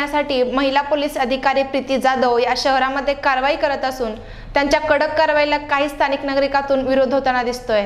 टाळण्यासाठी महिला पोलीस अधिकारी प्रीती जाधव या शहरामध्ये कारवाई करत असून त्यांच्या कडक कारवाईला काही स्थानिक नागरिकांतून विरोध होताना दिसतोय।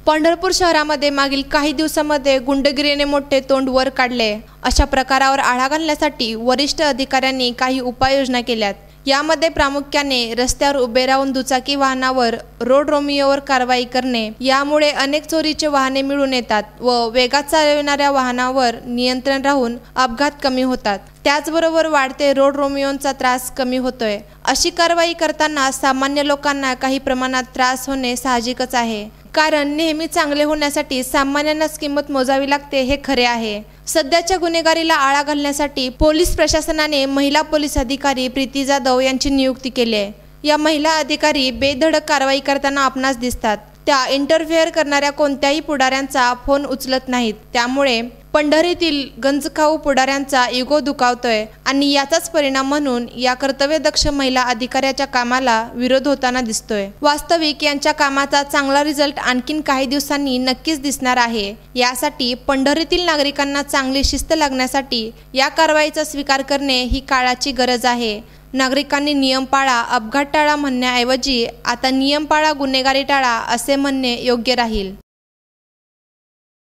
पंढरपूर शहरामध्ये मागील काही दिवसांमध्ये गुंडगिरीने मोठे तोंड वर काढले। अशा प्रकारावर आळा घालण्यासाठी वरिष्ठ अधिकाऱ्यांनी काही उपाययोजना केल्यात। यामध्ये प्रामुख्याने रस्त्यावर उभे राहून दुचाकी वाहनावर रोड रोमिओवर कारवाई करणे, यामुळे अनेक चोरीचे वाहने मिळून येतात व वेगात चालविणाऱ्या वाहनावर नियंत्रण राहून अपघात कमी होतात। त्याचबरोबर वाढते रोड रोमिओंचा त्रास कमी होतोय। अशी कारवाई करताना सामान्य लोकांना काही प्रमाणात त्रास होणे साहजिकच आहे, कारण नेहमी चांगले होण्यासाठी सामान्यांनाच किंमत मोजावी लागते हे खरे आहे। सध्याच्या गुन्हेगारीला आळा घालण्यासाठी पोलीस प्रशासनाने महिला पोलीस अधिकारी प्रीती जाधव यांची नियुक्ती केली आहे। या महिला अधिकारी बेधडक कारवाई करताना आपणास दिसतात। त्या इंटरफेअर करणाऱ्या कोणत्याही पुढाऱ्यांचा फोन उचलत नाहीत। त्यामुळे पंढरीतील गंजखाऊ पुढाऱ्यांचा इगो दुखावतोय आणि याचाच परिणाम म्हणून या कर्तव्यदक्ष महिला अधिकाऱ्याच्या कामाला विरोध होताना दिसतोय। वास्तविक यांच्या कामाचा चांगला रिझल्ट आणखीन काही दिवसांनी नक्कीच दिसणार आहे। यासाठी पंढरीतील नागरिकांना चांगली शिस्त लागण्यासाठी या कारवाईचा स्वीकार करणे ही काळाची गरज आहे। नागरिकांनी नियम पाळा, अपघात टाळा म्हणण्याऐवजी आता नियम पाळा, गुन्हेगारी टाळा असे म्हणणे योग्य राहील।